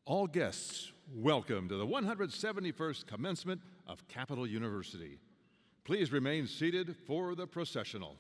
All guests, welcome to the 171st Commencement of Capital University. Please remain seated for the processional.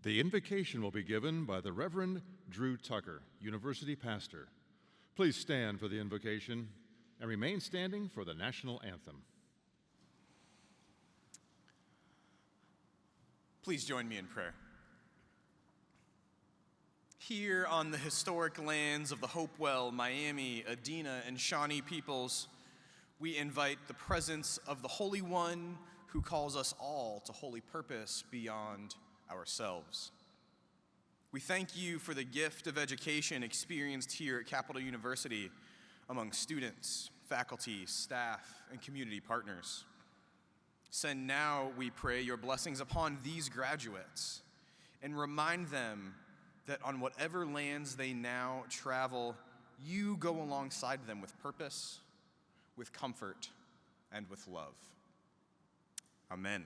The invocation will be given by the Reverend Drew Tucker, University Pastor. Please stand for the invocation and remain standing for the national anthem. Please join me in prayer. Here on the historic lands of the Hopewell, Miami, Adena, and Shawnee peoples, we invite the presence of the Holy One who calls us all to holy purpose beyond ourselves. We thank you for the gift of education experienced here at Capital University among students, faculty, staff, and community partners. Send now, we pray, your blessings upon these graduates and remind them that on whatever lands they now travel, you go alongside them with purpose, with comfort, and with love. Amen.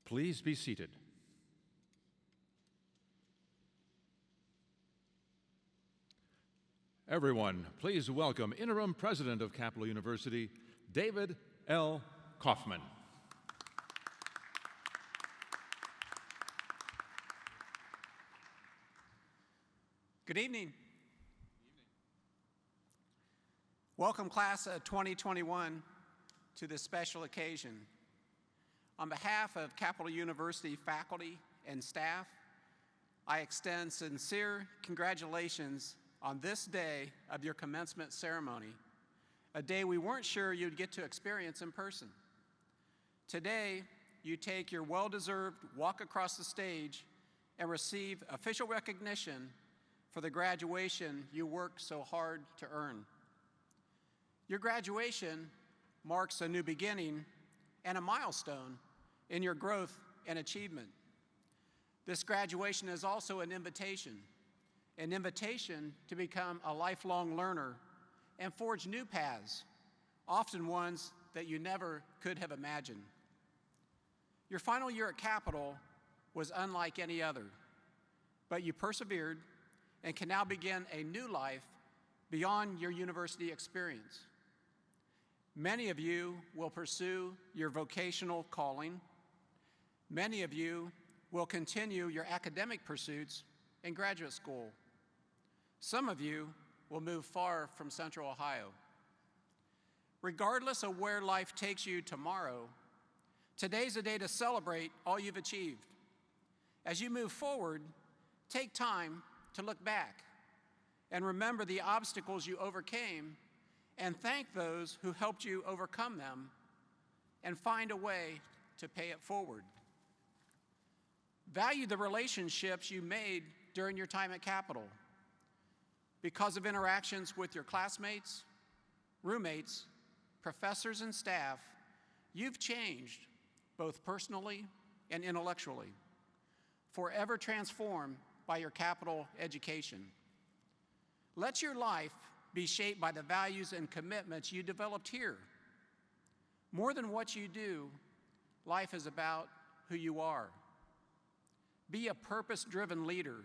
Please be seated. Everyone, please welcome Interim President of Capital University, David L. Kaufman. Good evening. Welcome, class of 2021, to this special occasion. On behalf of Capital University faculty and staff, I extend sincere congratulations on this day of your commencement ceremony, a day we weren't sure you'd get to experience in person. Today, you take your well-deserved walk across the stage and receive official recognition for the graduation you worked so hard to earn. Your graduation marks a new beginning and a milestone in your growth and achievement. This graduation is also an invitation to become a lifelong learner and forge new paths, often ones that you never could have imagined. Your final year at Capital was unlike any other, but you persevered and can now begin a new life beyond your university experience. Many of you will pursue your vocational calling. Many of you will continue your academic pursuits in graduate school. Some of you will move far from Central Ohio. Regardless of where life takes you tomorrow, today's a day to celebrate all you've achieved. As you move forward, take time to look back and remember the obstacles you overcame and thank those who helped you overcome them and find a way to pay it forward. Value the relationships you made during your time at Capital. Because of interactions with your classmates, roommates, professors, and staff, you've changed both personally and intellectually, forever transformed by your Capital education. Let your life be shaped by the values and commitments you developed here. More than what you do, life is about who you are. Be a purpose-driven leader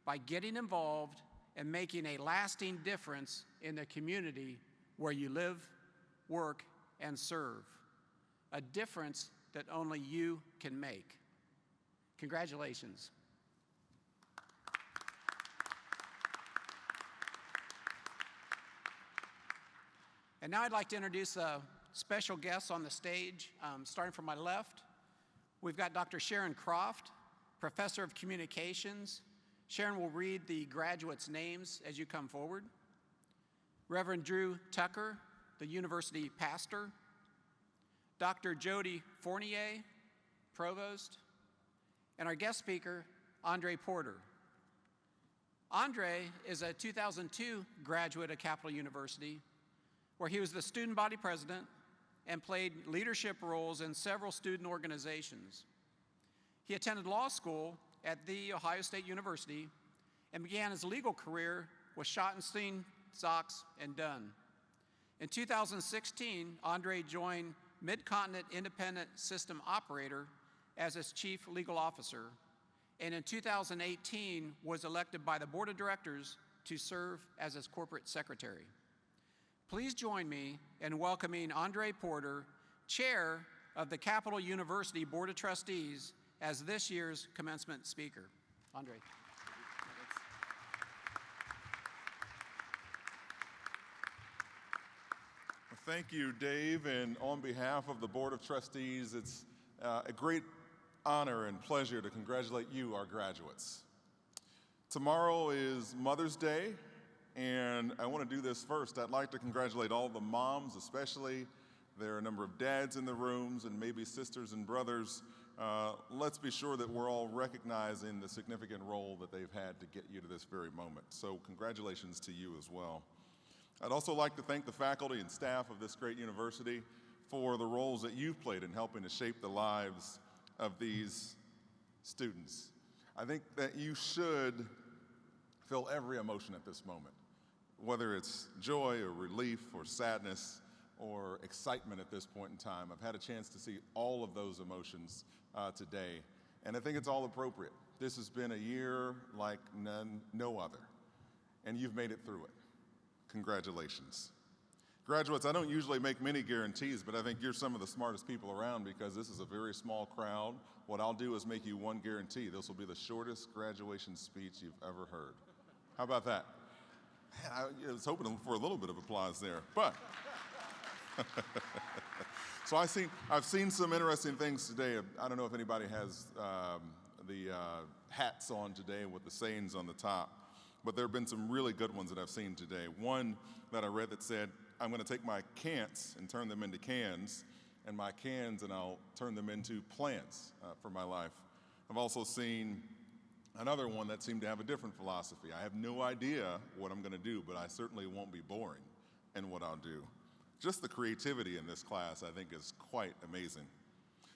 by getting involved and making a lasting difference in the community where you live, work, and serve. A difference that only you can make. Congratulations. And now I'd like to introduce a special guest on the stage. Starting from my left, we've got Dr. Sharon Croft, Professor of Communications. Sharon will read the graduates' names as you come forward. Reverend Drew Tucker, the university pastor. Dr. Jody Fournier, Provost. And our guest speaker, Andre Porter. Andre is a 2002 graduate of Capital University, where he was the student body president and played leadership roles in several student organizations. He attended law school at The Ohio State University and began his legal career with Schottenstein, Sachs, and Dunn. In 2016, Andre joined Mid-Continent Independent System Operator as its chief legal officer, and in 2018 was elected by the board of directors to serve as its corporate secretary. Please join me in welcoming Andre Porter, chair of the Capital University Board of Trustees, as this year's commencement speaker. Andre. Thank you, Dave, and on behalf of the Board of Trustees, it's a great honor and pleasure to congratulate you, our graduates. Tomorrow is Mother's Day, and I want to do this first. I'd like to congratulate all the moms, especially. There are a number of dads in the rooms and maybe sisters and brothers. Let's be sure that we're all recognizing the significant role that they've had to get you to this very moment. So congratulations to you as well. I'd also like to thank the faculty and staff of this great university for the roles that you've played in helping to shape the lives of these students. I think that you should feel every emotion at this moment, whether it's joy or relief or sadness. or excitement at this point in time. I've had a chance to see all of those emotions today, and I think it's all appropriate. This has been a year like no other, and you've made it through it. Congratulations. Graduates, I don't usually make many guarantees, but I think you're some of the smartest people around because this is a very small crowd. What I'll do is make you one guarantee. This will be the shortest graduation speech you've ever heard. How about that? Man, I was hoping for a little bit of applause there, but. So I've seen some interesting things today. I don't know if anybody has the hats on today with the sayings on the top, but there have been some really good ones that I've seen today. One that I read that said, I'm going to take my can'ts and turn them into cans, and my cans and I'll turn them into plans for my life. I've also seen another one that seemed to have a different philosophy. I have no idea what I'm going to do, but I certainly won't be boring in what I'll do. Just the creativity in this class, I think, is quite amazing.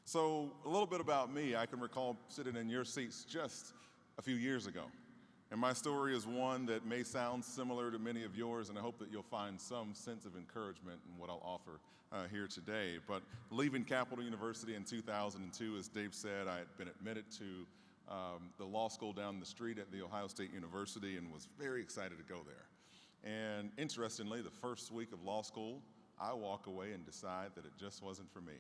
So a little bit about me. I can recall sitting in your seats just a few years ago. And my story is one that may sound similar to many of yours, and I hope that you'll find some sense of encouragement in what I'll offer here today. But leaving Capital University in 2002, as Dave said, I had been admitted to the law school down the street at The Ohio State University and was very excited to go there. And interestingly, the first week of law school, I walk away and decide that it just wasn't for me.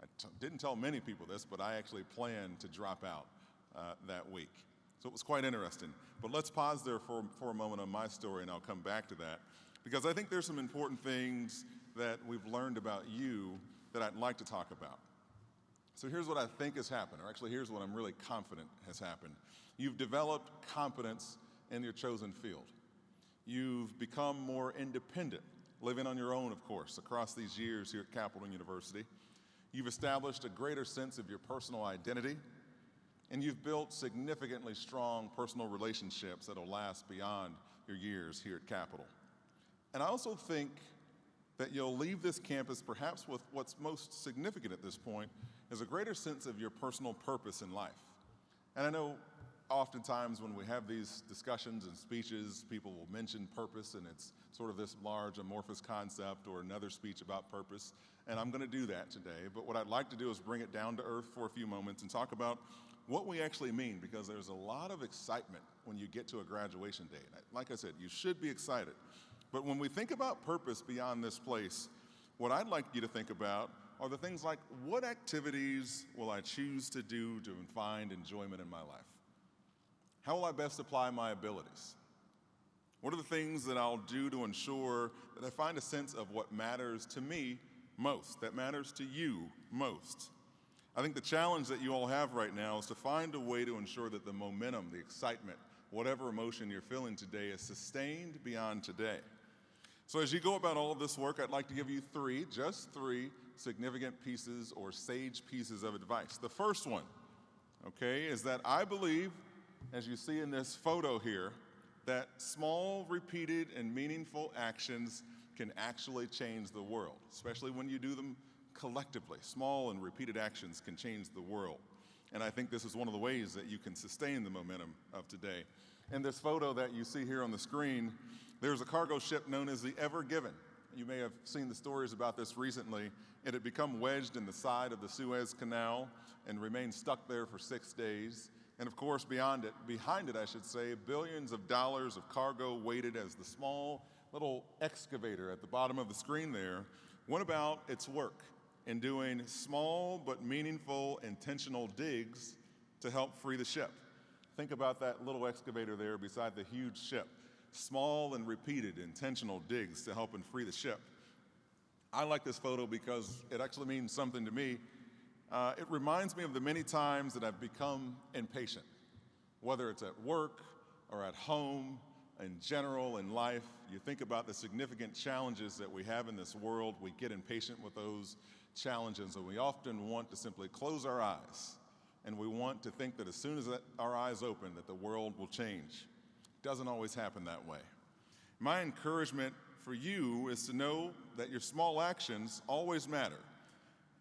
I didn't tell many people this, but I actually planned to drop out that week. So it was quite interesting. But let's pause there for a moment on my story, and I'll come back to that. Because I think there's some important things that we've learned about you that I'd like to talk about. So here's what I think has happened, or actually here's what I'm really confident has happened. You've developed competence in your chosen field. You've become more independent, living on your own, of course, across these years here at Capital University. You've established a greater sense of your personal identity, and you've built significantly strong personal relationships that'll last beyond your years here at Capital. And I also think that you'll leave this campus perhaps with what's most significant at this point is a greater sense of your personal purpose in life. And I know oftentimes when we have these discussions and speeches, people will mention purpose, and it's sort of this large amorphous concept or another speech about purpose, and I'm going to do that today. But what I'd like to do is bring it down to earth for a few moments and talk about what we actually mean, because there's a lot of excitement when you get to a graduation day. Like I said, you should be excited. But when we think about purpose beyond this place, what I'd like you to think about are the things like, what activities will I choose to do to find enjoyment in my life? How will I best apply my abilities? What are the things that I'll do to ensure that I find a sense of what matters to me most, that matters to you most? I think the challenge that you all have right now is to find a way to ensure that the momentum, the excitement, whatever emotion you're feeling today is sustained beyond today. So as you go about all of this work, I'd like to give you just three significant pieces or sage pieces of advice. The first one, okay, is that I believe, as you see in this photo here, that small, repeated, and meaningful actions can actually change the world, especially when you do them collectively. Small and repeated actions can change the world. And I think this is one of the ways that you can sustain the momentum of today. In this photo that you see here on the screen, there's a cargo ship known as the Ever Given. You may have seen the stories about this recently. It had become wedged in the side of the Suez Canal and remained stuck there for 6 days. And of course, behind it, I should say, billions of dollars of cargo waited as the small little excavator at the bottom of the screen there went about its work in doing small but meaningful intentional digs to help free the ship. Think about that little excavator there beside the huge ship. Small and repeated intentional digs to help and free the ship. I like this photo because it actually means something to me. It reminds me of the many times that I've become impatient, whether it's at work or at home, in general, in life. You think about the significant challenges that we have in this world. We get impatient with those challenges, and we often want to simply close our eyes, and we want to think that as soon as our eyes open, that the world will change. It doesn't always happen that way. My encouragement for you is to know that your small actions always matter.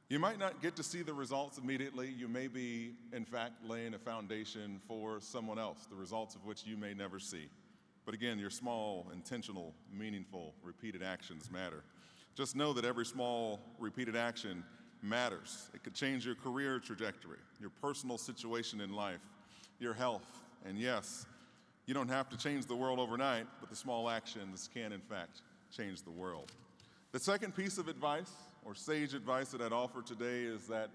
You might not get to see the results immediately. You may be, in fact, laying a foundation for someone else, the results of which you may never see. But again, your small, intentional, meaningful, repeated actions matter. Just know that every small, repeated action matters. It could change your career trajectory, your personal situation in life, your health, and yes, you don't have to change the world overnight, but the small actions can, in fact, change the world. The second piece of advice, or sage advice that I'd offer today, is that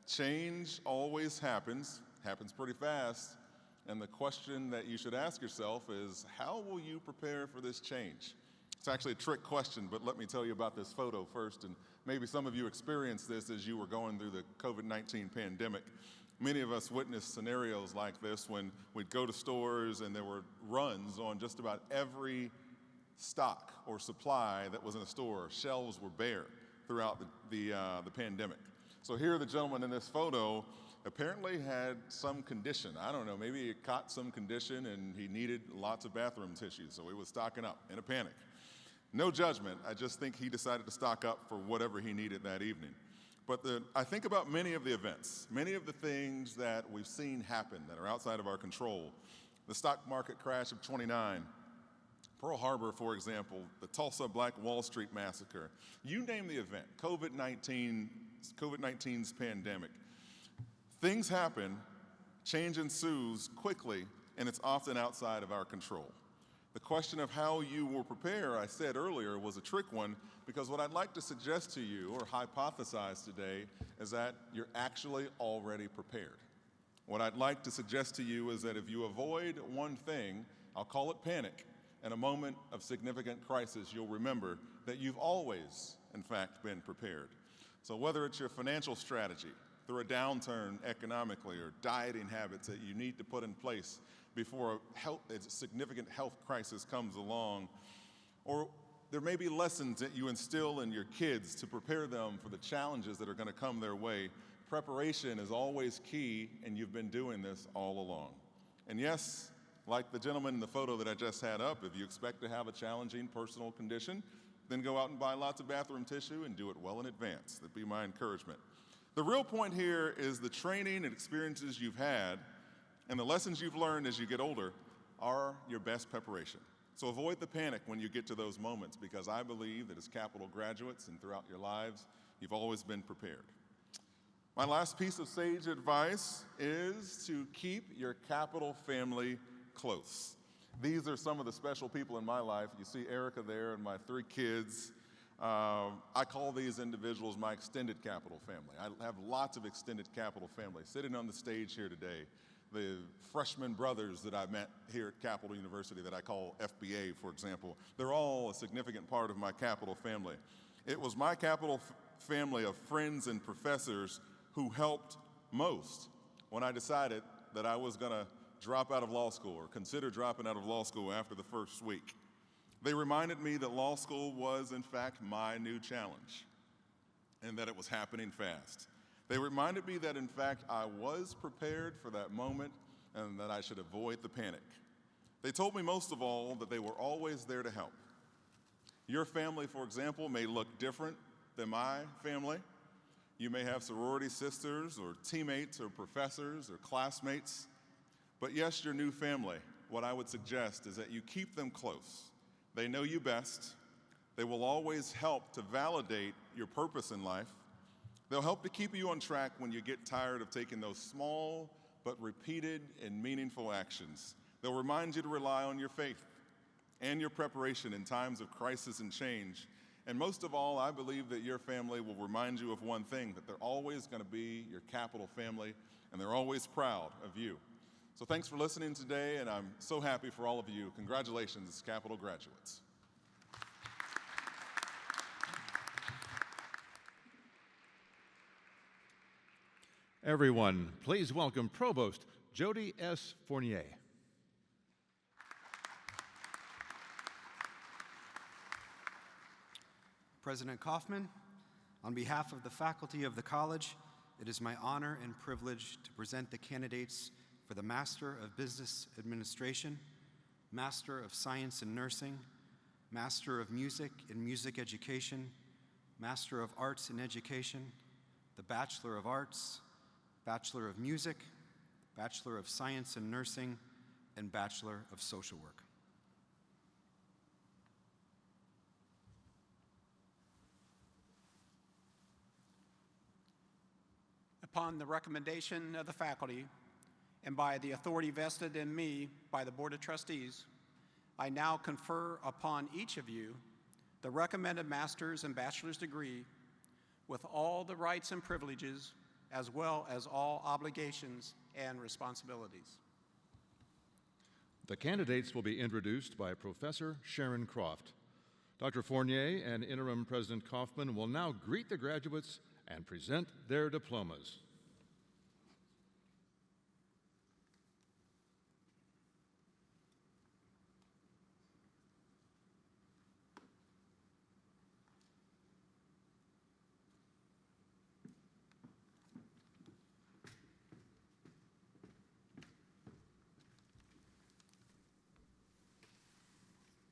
change always happens pretty fast, and the question that you should ask yourself is, how will you prepare for this change? It's actually a trick question, but let me tell you about this photo first, and maybe some of you experienced this as you were going through the COVID-19 pandemic. Many of us witnessed scenarios like this when we'd go to stores and there were runs on just about every stock or supply that was in a store. Shelves were bare throughout the pandemic. So here the gentleman in this photo apparently had some condition. I don't know, maybe he caught some condition and he needed lots of bathroom tissue, so he was stocking up in a panic. No judgment, I just think he decided to stock up for whatever he needed that evening. But I think about many of the events, many of the things that we've seen happen that are outside of our control. The stock market crash of '29, Pearl Harbor, for example, the Tulsa Black Wall Street massacre. You name the event, COVID-19's pandemic. Things happen, change ensues quickly, and it's often outside of our control. The question of how you will prepare, I said earlier, was a trick one, because what I'd like to suggest to you or hypothesize today is that you're actually already prepared. What I'd like to suggest to you is that if you avoid one thing, I'll call it panic, in a moment of significant crisis, you'll remember that you've always, in fact, been prepared. So whether it's your financial strategy through a downturn economically or dieting habits that you need to put in place before a significant health crisis comes along, or there may be lessons that you instill in your kids to prepare them for the challenges that are going to come their way. Preparation is always key, and you've been doing this all along. And yes, like the gentleman in the photo that I just had up, if you expect to have a challenging personal condition, then go out and buy lots of bathroom tissue and do it well in advance. That'd be my encouragement. The real point here is the training and experiences you've had and the lessons you've learned as you get older are your best preparation. So avoid the panic when you get to those moments, because I believe that as Capital graduates and throughout your lives, you've always been prepared. My last piece of sage advice is to keep your Capital family close. These are some of the special people in my life. You see Erica there and my 3 kids. I call these individuals my extended Capital family. I have lots of extended Capital family sitting on the stage here today. The freshman brothers that I met here at Capital University that I call FBA, for example, they're all a significant part of my Capital family. It was my Capital family of friends and professors who helped most when I decided that I was going to drop out of law school or consider dropping out of law school after the first week. They reminded me that law school was, in fact, my new challenge and that it was happening fast. They reminded me that, in fact, I was prepared for that moment and that I should avoid the panic. They told me most of all that they were always there to help. Your family, for example, may look different than my family. You may have sorority sisters or teammates or professors or classmates. But yes, your new family, what I would suggest is that you keep them close. They know you best. They will always help to validate your purpose in life. They'll help to keep you on track when you get tired of taking those small but repeated and meaningful actions. They'll remind you to rely on your faith and your preparation in times of crisis and change. And most of all, I believe that your family will remind you of one thing, that they're always going to be your Capital family, and they're always proud of you. So thanks for listening today, and I'm so happy for all of you. Congratulations, Capital graduates. Everyone, please welcome Provost Jody S. Fournier. President Kaufman, on behalf of the faculty of the college, it is my honor and privilege to present the candidates for the Master of Business Administration, Master of Science in Nursing, Master of Music in Music Education, Master of Arts in Education, the Bachelor of Arts, Bachelor of Music, Bachelor of Science in Nursing, and Bachelor of Social Work. Upon the recommendation of the faculty and by the authority vested in me by the Board of Trustees, I now confer upon each of you the recommended master's and bachelor's degree with all the rights and privileges as well as all obligations and responsibilities. The candidates will be introduced by Professor Sharon Croft. Dr. Fournier and Interim President Kaufman will now greet the graduates and present their diplomas.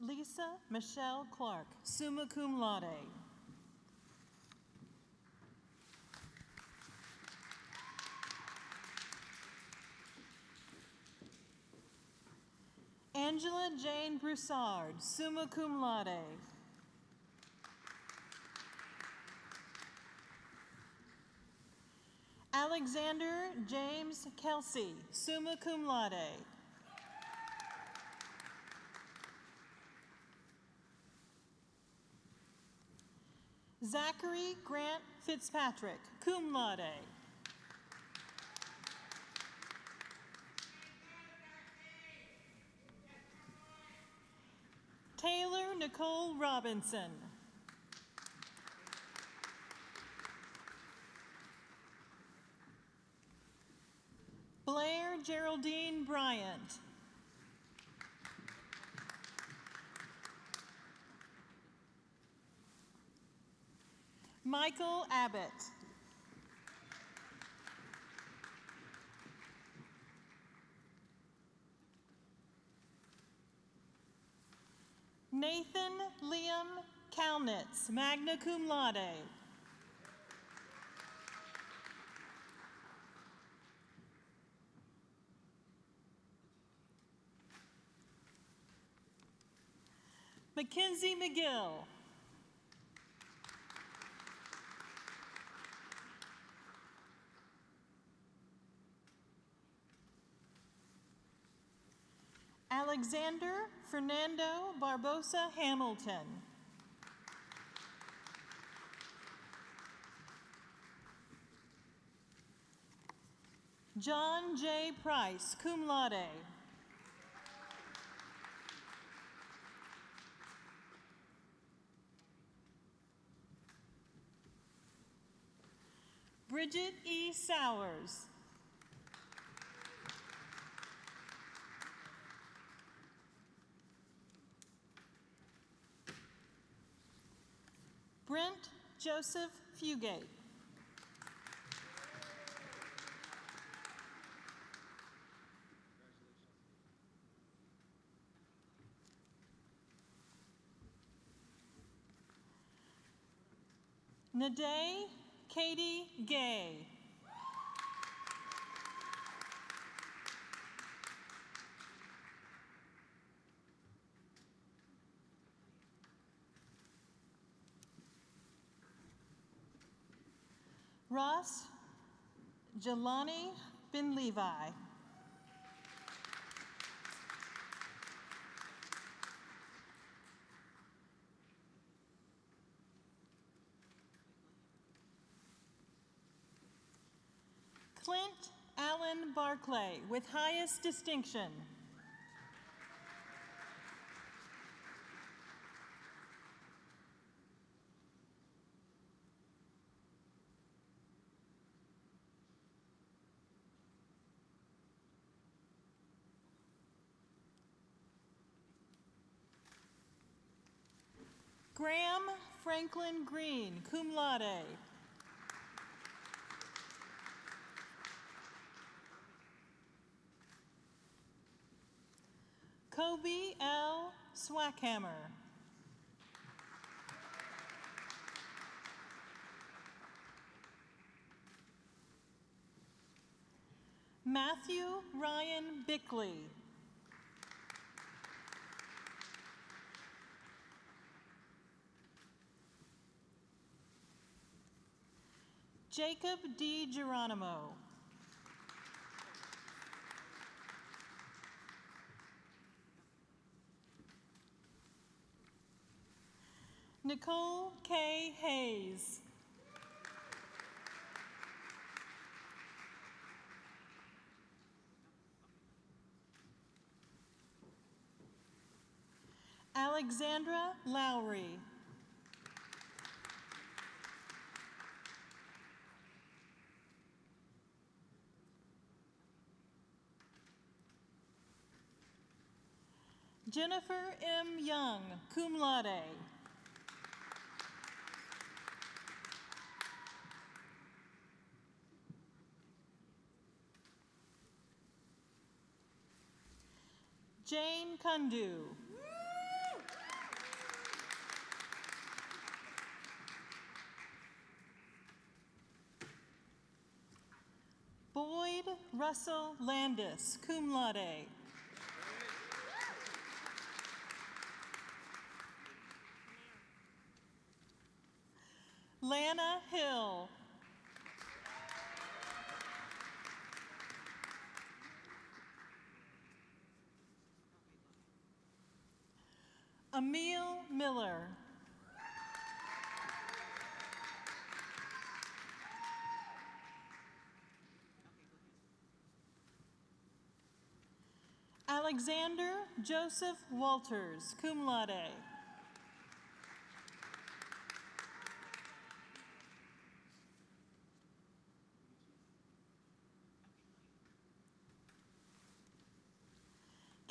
Lisa Michelle Clark, summa cum laude. Angela Jane Broussard, summa cum laude. Alexander James Kelsey, summa cum laude. Zachary Grant Fitzpatrick, cum laude. Taylor Nicole Robinson. Blair Geraldine Bryant. Michael Abbott. Nathan Liam Kalnitz, magna cum laude. Mackenzie McGill. Alexander Fernando Barbosa Hamilton. John J. Price, cum laude. Bridget E. Sowers. Brent Joseph Fugate. Naday Katie Gay. Ross Jelani bin Levi. Clint Allen Barclay with highest distinction. Graham Franklin Green, cum laude. Kobe L. Swackhammer. Matthew Ryan Bickley. Jacob D. Geronimo. Nicole K. Hayes. Alexandra Lowry. Jennifer M. Young, cum laude. Jane Kundu. Boyd Russell Landis, cum laude. Lana Hill. Emil Miller. Alexander Joseph Walters, cum laude.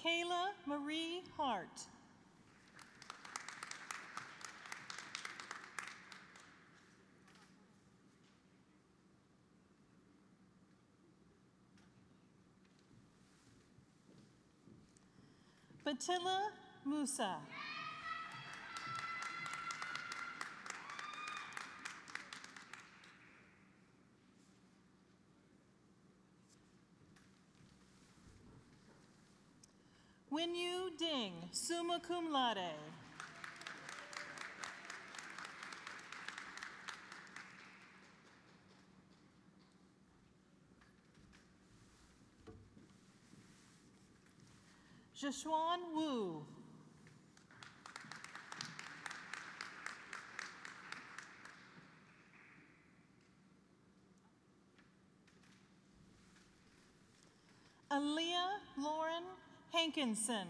Kayla Marie Hart. Batilla Musa. Winyu Ding, summa cum laude. Jishuan Wu. Aaliyah Lauren Hankinson.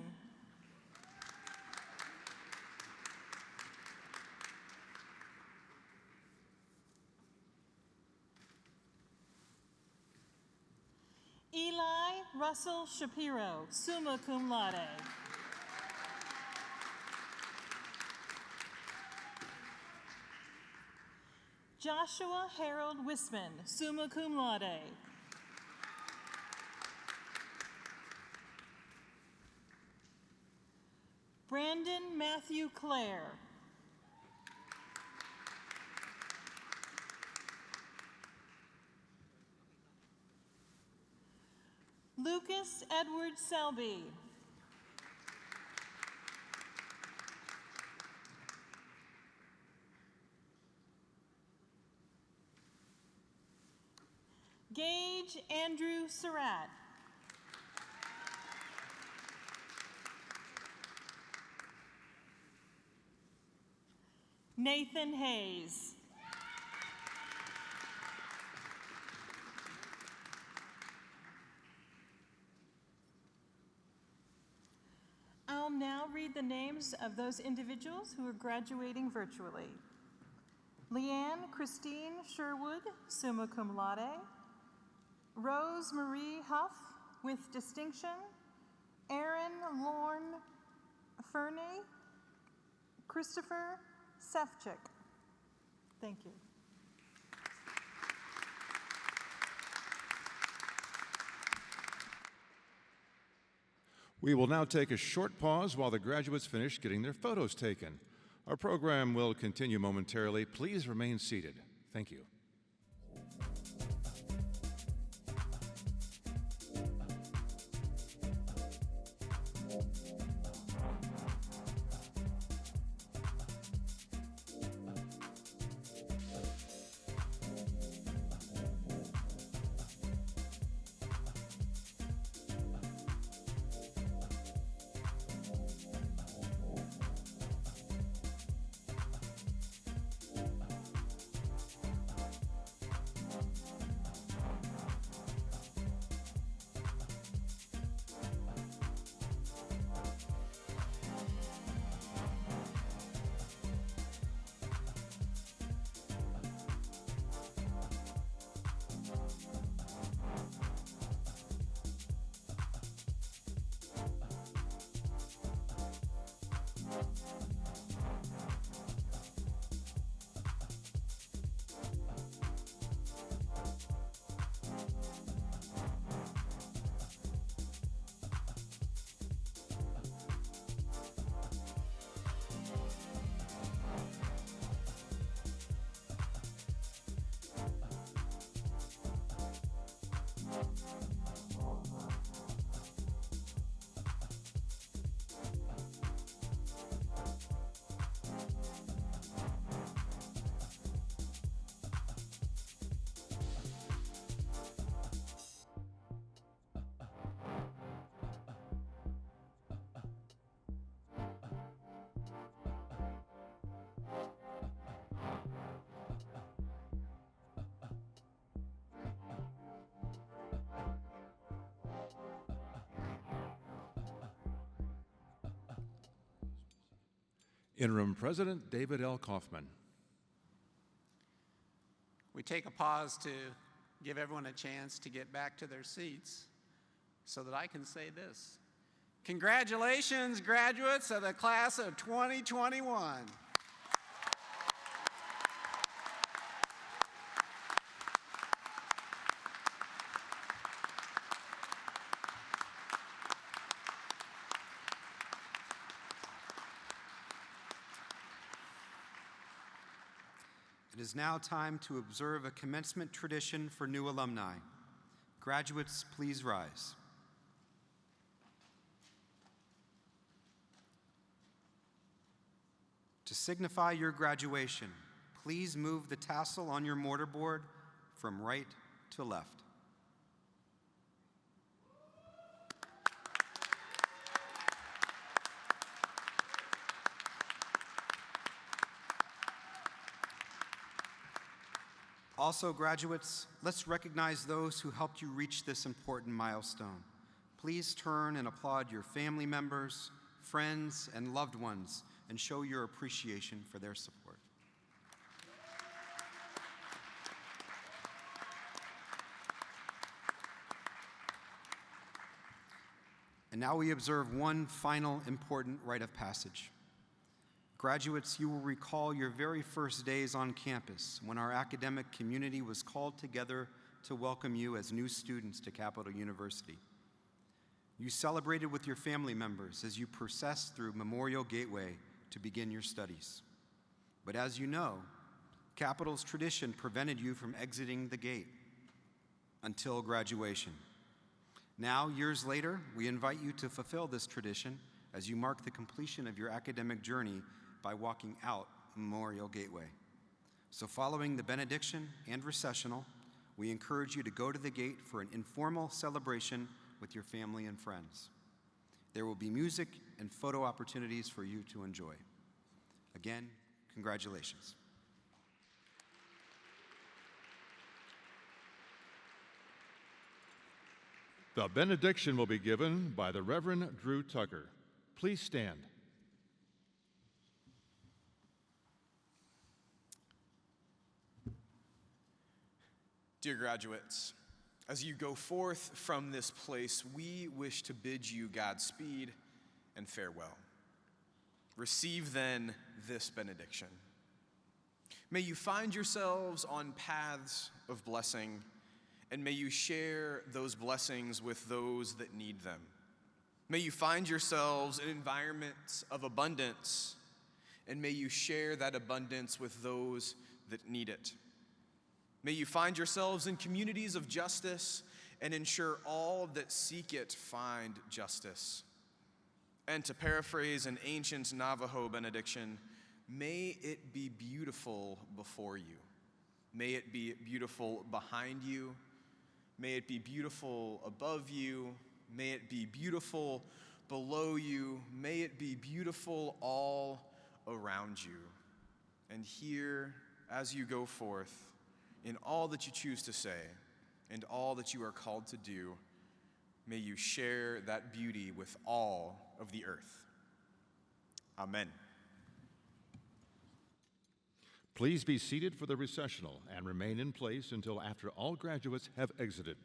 Eli Russell Shapiro, summa cum laude. Joshua Harold Wisman, summa cum laude. Brandon Matthew Clare. Lucas Edward Selby. Gage Andrew Surratt. Nathan Hayes. I'll now read the names of those individuals who are graduating virtually. Leanne Christine Sherwood, summa cum laude. Rose Marie Huff, with distinction. Aaron Lorne Ferney. Christopher Sefcik. Thank you. We will now take a short pause while the graduates finish getting their photos taken. Our program will continue momentarily. Please remain seated. Thank you. Interim President David L. Kaufman. We take a pause to give everyone a chance to get back to their seats so that I can say this. Congratulations, graduates of the class of 2021. It is now time to observe a commencement tradition for new alumni. Graduates, please rise. To signify your graduation, please move the tassel on your mortarboard from right to left. Also, graduates, let's recognize those who helped you reach this important milestone. Please turn and applaud your family members, friends, and loved ones and show your appreciation for their support. And now we observe one final important rite of passage. Graduates, you will recall your very first days on campus when our academic community was called together to welcome you as new students to Capital University. You celebrated with your family members as you processed through Memorial Gateway to begin your studies. But as you know, Capital's tradition prevented you from exiting the gate until graduation. Now, years later, we invite you to fulfill this tradition as you mark the completion of your academic journey by walking out Memorial Gateway. So following the benediction and recessional, we encourage you to go to the gate for an informal celebration with your family and friends. There will be music and photo opportunities for you to enjoy. Again, congratulations. The benediction will be given by the Reverend Drew Tucker. Please stand. Dear graduates, as you go forth from this place, we wish to bid you Godspeed and farewell. Receive then this benediction. May you find yourselves on paths of blessing, and may you share those blessings with those that need them. May you find yourselves in environments of abundance, and may you share that abundance with those that need it. May you find yourselves in communities of justice and ensure all that seek it find justice. And to paraphrase an ancient Navajo benediction, may it be beautiful before you. May it be beautiful behind you. May it be beautiful above you. May it be beautiful below you. May it be beautiful all around you. And here, as you go forth, in all that you choose to say and all that you are called to do, may you share that beauty with all of the earth. Amen. Please be seated for the recessional and remain in place until after all graduates have exited.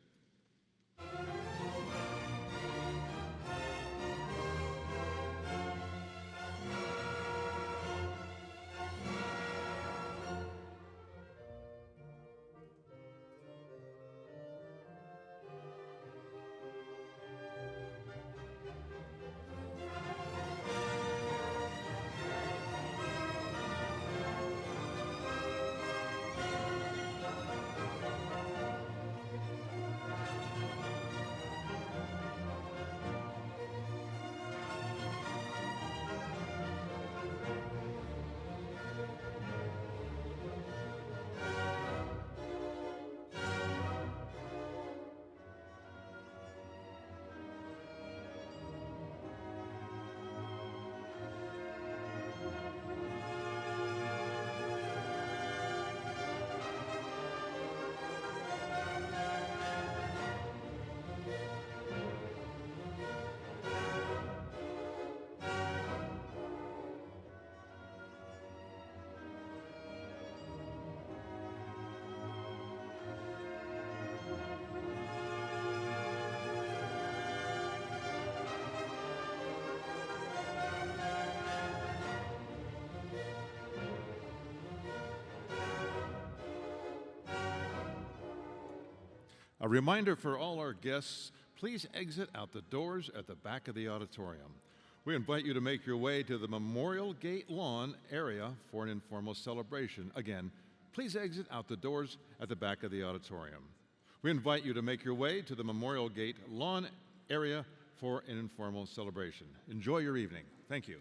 A reminder for all our guests, please exit out the doors at the back of the auditorium. We invite you to make your way to the Memorial Gate lawn area for an informal celebration. Again, please exit out the doors at the back of the auditorium. We invite you to make your way to the Memorial Gate lawn area for an informal celebration. Enjoy your evening. Thank you.